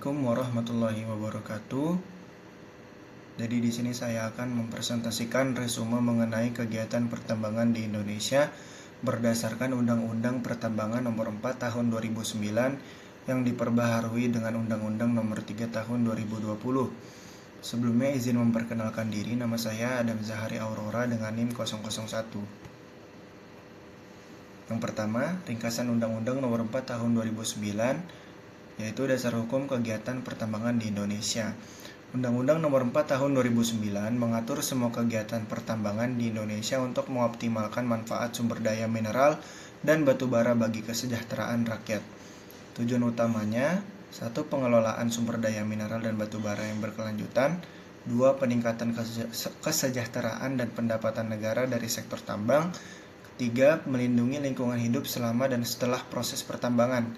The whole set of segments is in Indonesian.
Assalamualaikum warahmatullahi wabarakatuh. Jadi di sini saya akan mempresentasikan resume mengenai kegiatan pertambangan di Indonesia berdasarkan Undang-Undang Pertambangan Nomor 4 Tahun 2009 yang diperbaharui dengan Undang-Undang Nomor 3 Tahun 2020. Sebelumnya izin memperkenalkan diri, nama saya Adam Zahari Aurora dengan NIM 001. Yang pertama, ringkasan Undang-Undang Nomor 4 Tahun 2009 yaitu dasar hukum kegiatan pertambangan di Indonesia. Undang-Undang Nomor 4 Tahun 2009 mengatur semua kegiatan pertambangan di Indonesia untuk mengoptimalkan manfaat sumber daya mineral dan batu bara bagi kesejahteraan rakyat. Tujuan utamanya: 1. Pengelolaan sumber daya mineral dan batu bara yang berkelanjutan. 2. Peningkatan kesejahteraan dan pendapatan negara dari sektor tambang. 3. Melindungi lingkungan hidup selama dan setelah proses pertambangan.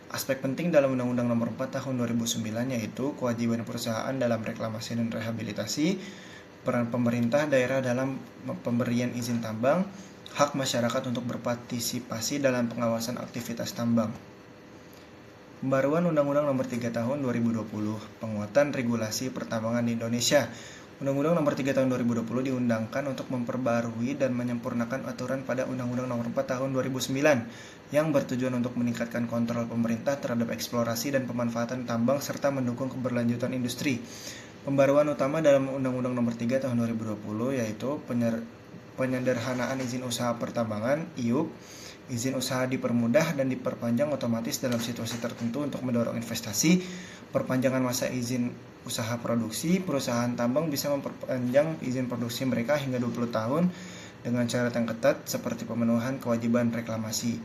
Aspek penting dalam Undang-Undang Nomor 4 Tahun 2009 yaitu kewajiban perusahaan dalam reklamasi dan rehabilitasi, peran pemerintah daerah dalam pemberian izin tambang, hak masyarakat untuk berpartisipasi dalam pengawasan aktivitas tambang. Pembaruan Undang-Undang Nomor 3 Tahun 2020, penguatan regulasi pertambangan di Indonesia. Undang-Undang Nomor 3 Tahun 2020 diundangkan untuk memperbarui dan menyempurnakan aturan pada Undang-Undang Nomor 4 Tahun 2009 yang bertujuan untuk meningkatkan kontrol pemerintah terhadap eksplorasi dan pemanfaatan tambang serta mendukung keberlanjutan industri. Pembaruan utama dalam Undang-Undang Nomor 3 Tahun 2020 yaitu penyederhanaan izin usaha pertambangan (IUP). Izin usaha dipermudah dan diperpanjang otomatis dalam situasi tertentu untuk mendorong investasi. Perpanjangan masa izin usaha produksi. Perusahaan tambang bisa memperpanjang izin produksi mereka hingga 20 tahun dengan syarat yang ketat seperti pemenuhan kewajiban reklamasi.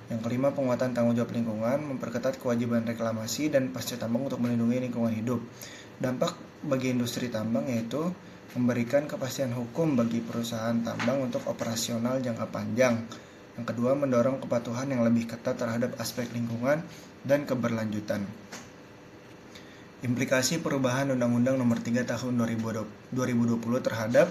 Yang kelima, penguatan tanggung jawab lingkungan, memperketat kewajiban reklamasi dan pasca tambang untuk melindungi lingkungan hidup. Dampak bagi industri tambang yaitu memberikan kepastian hukum bagi perusahaan tambang untuk operasional jangka panjang. Yang kedua, mendorong kepatuhan yang lebih ketat terhadap aspek lingkungan dan keberlanjutan. Implikasi perubahan Undang-Undang Nomor 3 Tahun 2020 terhadap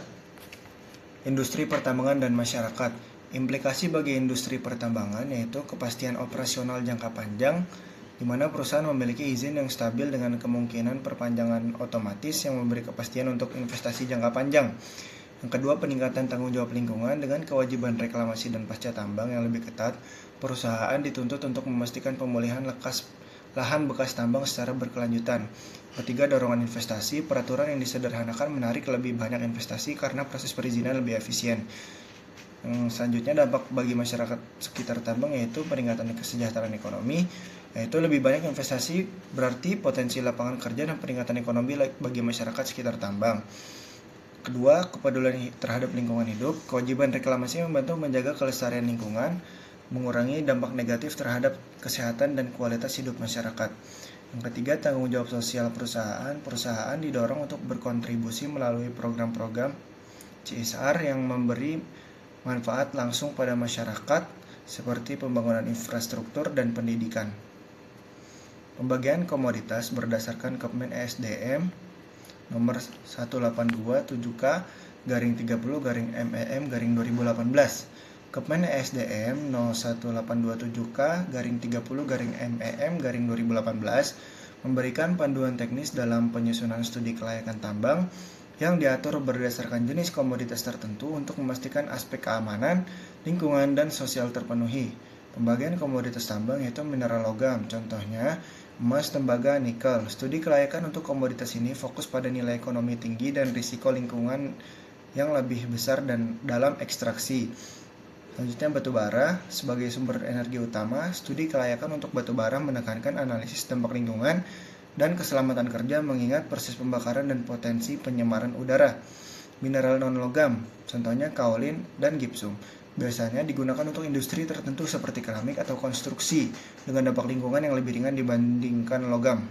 industri pertambangan dan masyarakat. Implikasi bagi industri pertambangan yaitu kepastian operasional jangka panjang, di mana perusahaan memiliki izin yang stabil dengan kemungkinan perpanjangan otomatis yang memberi kepastian untuk investasi jangka panjang. Yang kedua, peningkatan tanggung jawab lingkungan dengan kewajiban reklamasi dan pasca tambang yang lebih ketat. Perusahaan dituntut untuk memastikan pemulihan lahan bekas tambang secara berkelanjutan. Ketiga, dorongan investasi. Peraturan yang disederhanakan menarik lebih banyak investasi karena proses perizinan lebih efisien. Yang selanjutnya, dampak bagi masyarakat sekitar tambang yaitu peningkatan kesejahteraan ekonomi, yaitu lebih banyak investasi berarti potensi lapangan kerja dan peningkatan ekonomi bagi masyarakat sekitar tambang. Kedua, kepedulian terhadap lingkungan hidup. Kewajiban reklamasi membantu menjaga kelestarian lingkungan, mengurangi dampak negatif terhadap kesehatan dan kualitas hidup masyarakat. Yang ketiga, tanggung jawab sosial perusahaan. Perusahaan didorong untuk berkontribusi melalui program-program CSR yang memberi manfaat langsung pada masyarakat seperti pembangunan infrastruktur dan pendidikan. Pembagian komoditas berdasarkan Kepmen ESDM nomor 182/7K/30/MEM/2018. Kepmen ESDM no 1827K/30/MEM/2018 memberikan panduan teknis dalam penyusunan studi kelayakan tambang yang diatur berdasarkan jenis komoditas tertentu untuk memastikan aspek keamanan, lingkungan, dan sosial terpenuhi. Pembagian komoditas tambang yaitu mineral logam, contohnya emas, tembaga, nikel. Studi kelayakan untuk komoditas ini fokus pada nilai ekonomi tinggi dan risiko lingkungan yang lebih besar dan dalam ekstraksi. Selanjutnya, batu bara sebagai sumber energi utama. Studi kelayakan untuk batu bara menekankan analisis dampak lingkungan dan keselamatan kerja mengingat proses pembakaran dan potensi penyemaran udara. Mineral non-logam, contohnya kaolin dan gipsum, biasanya digunakan untuk industri tertentu seperti keramik atau konstruksi dengan dampak lingkungan yang lebih ringan dibandingkan logam.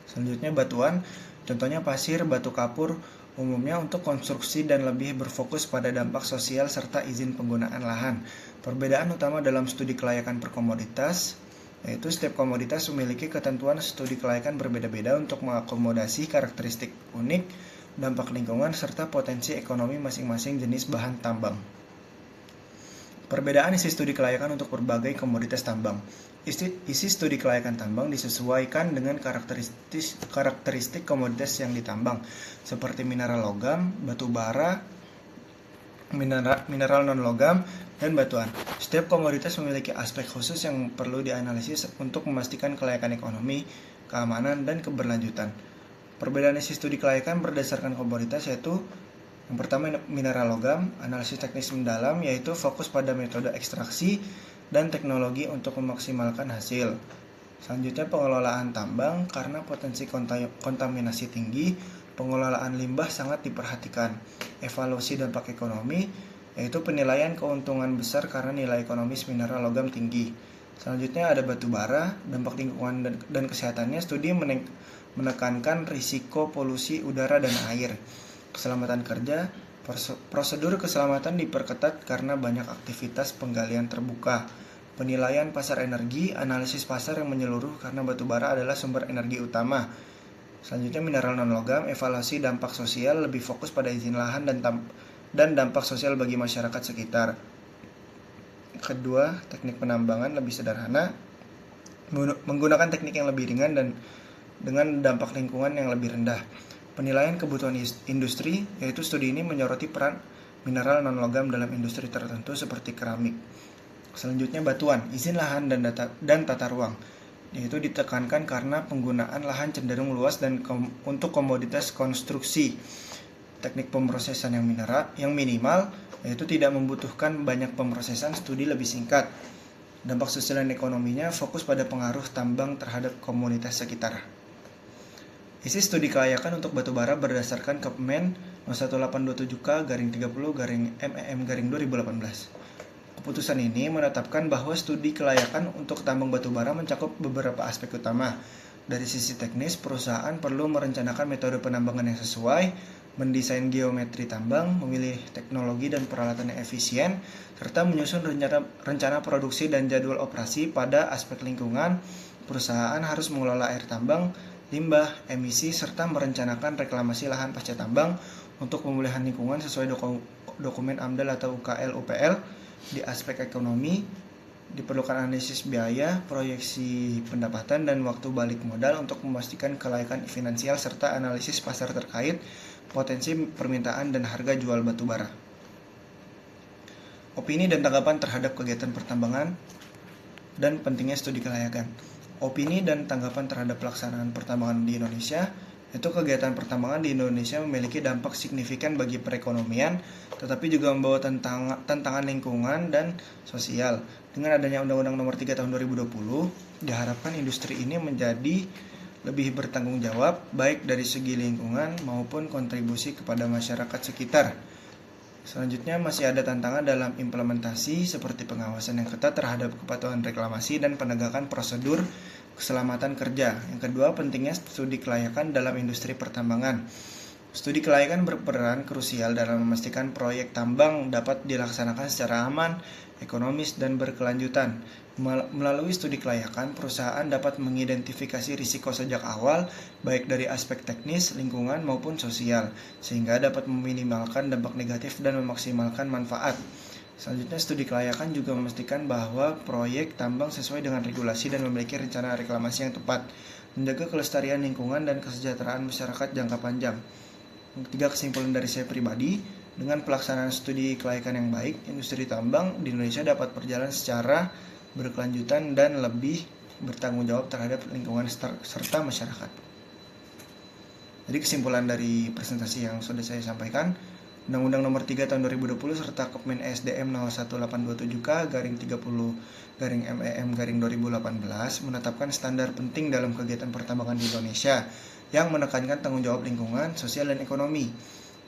Selanjutnya, batuan, contohnya pasir, batu kapur, umumnya untuk konstruksi dan lebih berfokus pada dampak sosial serta izin penggunaan lahan. Perbedaan utama dalam studi kelayakan per komoditas yaitu setiap komoditas memiliki ketentuan studi kelayakan berbeda-beda untuk mengakomodasi karakteristik unik, dampak lingkungan, serta potensi ekonomi masing-masing jenis bahan tambang. Perbedaan isi studi kelayakan untuk berbagai komoditas tambang. Isi studi kelayakan tambang disesuaikan dengan karakteristik komoditas yang ditambang, seperti mineral logam, batu bara, mineral non-logam, dan batuan. Setiap komoditas memiliki aspek khusus yang perlu dianalisis untuk memastikan kelayakan ekonomi, keamanan, dan keberlanjutan. Perbedaan isi studi kelayakan berdasarkan komoditas yaitu yang pertama, mineral logam, analisis teknis mendalam, yaitu fokus pada metode ekstraksi dan teknologi untuk memaksimalkan hasil. Selanjutnya, pengelolaan tambang, karena potensi kontaminasi tinggi, pengelolaan limbah sangat diperhatikan. Evaluasi dampak ekonomi, yaitu penilaian keuntungan besar karena nilai ekonomis mineral logam tinggi. Selanjutnya ada batu bara, dampak lingkungan dan kesehatannya, studi menekankan risiko polusi udara dan air. Keselamatan kerja, prosedur keselamatan diperketat karena banyak aktivitas penggalian terbuka. Penilaian pasar energi, analisis pasar yang menyeluruh karena batu bara adalah sumber energi utama. Selanjutnya mineral non-logam, evaluasi dampak sosial, lebih fokus pada izin lahan dan dampak sosial bagi masyarakat sekitar. Kedua, teknik penambangan lebih sederhana, menggunakan teknik yang lebih ringan dan dengan dampak lingkungan yang lebih rendah. Penilaian kebutuhan industri, yaitu studi ini menyoroti peran mineral non-logam dalam industri tertentu seperti keramik. Selanjutnya batuan, izin lahan dan tata ruang, yaitu ditekankan karena penggunaan lahan cenderung luas dan untuk komoditas konstruksi. Teknik pemrosesan yang minimal, yaitu tidak membutuhkan banyak pemrosesan, studi lebih singkat. Dampak sosial dan ekonominya fokus pada pengaruh tambang terhadap komunitas sekitar. Isi studi kelayakan untuk batu bara berdasarkan Kemen 1827K/30/MEM/2018. Keputusan ini menetapkan bahwa studi kelayakan untuk tambang batu bara mencakup beberapa aspek utama. Dari sisi teknis, perusahaan perlu merencanakan metode penambangan yang sesuai, mendesain geometri tambang, memilih teknologi dan peralatan yang efisien, serta menyusun rencana produksi dan jadwal operasi. Pada aspek lingkungan, perusahaan harus mengelola air tambang, limbah, emisi, serta merencanakan reklamasi lahan pasca tambang untuk pemulihan lingkungan sesuai dokumen AMDAL atau UKL-UPL. Di aspek ekonomi, diperlukan analisis biaya, proyeksi pendapatan, dan waktu balik modal untuk memastikan kelayakan finansial serta analisis pasar terkait potensi permintaan dan harga jual batu bara. Opini dan tanggapan terhadap kegiatan pertambangan dan pentingnya studi kelayakan. Opini dan tanggapan terhadap pelaksanaan pertambangan di Indonesia, yaitu kegiatan pertambangan di Indonesia memiliki dampak signifikan bagi perekonomian, tetapi juga membawa tantangan lingkungan dan sosial. Dengan adanya Undang-Undang Nomor 3 Tahun 2020, diharapkan industri ini menjadi lebih bertanggung jawab, baik dari segi lingkungan maupun kontribusi kepada masyarakat sekitar. Selanjutnya masih ada tantangan dalam implementasi seperti pengawasan yang ketat terhadap kepatuhan reklamasi dan penegakan prosedur keselamatan kerja. Yang kedua, pentingnya studi kelayakan dalam industri pertambangan. Studi kelayakan berperan krusial dalam memastikan proyek tambang dapat dilaksanakan secara aman, ekonomis, dan berkelanjutan. Melalui studi kelayakan, perusahaan dapat mengidentifikasi risiko sejak awal, baik dari aspek teknis, lingkungan, maupun sosial, sehingga dapat meminimalkan dampak negatif dan memaksimalkan manfaat. Selanjutnya, studi kelayakan juga memastikan bahwa proyek tambang sesuai dengan regulasi dan memiliki rencana reklamasi yang tepat, menjaga kelestarian lingkungan dan kesejahteraan masyarakat jangka panjang. Tiga kesimpulan dari saya pribadi, dengan pelaksanaan studi kelayakan yang baik, industri tambang di Indonesia dapat berjalan secara berkelanjutan dan lebih bertanggung jawab terhadap lingkungan serta masyarakat. Jadi kesimpulan dari presentasi yang sudah saya sampaikan, Undang-Undang Nomor 3 Tahun 2020 serta Kemen ESDM 01827K/30/MEM/2018 menetapkan standar penting dalam kegiatan pertambangan di Indonesia yang menekankan tanggung jawab lingkungan, sosial, dan ekonomi.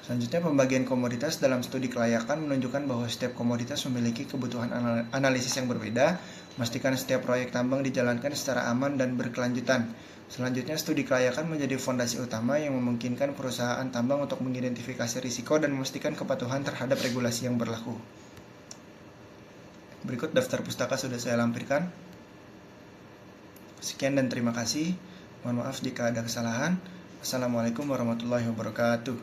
Selanjutnya, pembagian komoditas dalam studi kelayakan menunjukkan bahwa setiap komoditas memiliki kebutuhan analisis yang berbeda, memastikan setiap proyek tambang dijalankan secara aman dan berkelanjutan. Selanjutnya, studi kelayakan menjadi fondasi utama yang memungkinkan perusahaan tambang untuk mengidentifikasi risiko dan memastikan kepatuhan terhadap regulasi yang berlaku. Berikut daftar pustaka sudah saya lampirkan. Sekian dan terima kasih. Mohon maaf jika ada kesalahan. Assalamualaikum warahmatullahi wabarakatuh.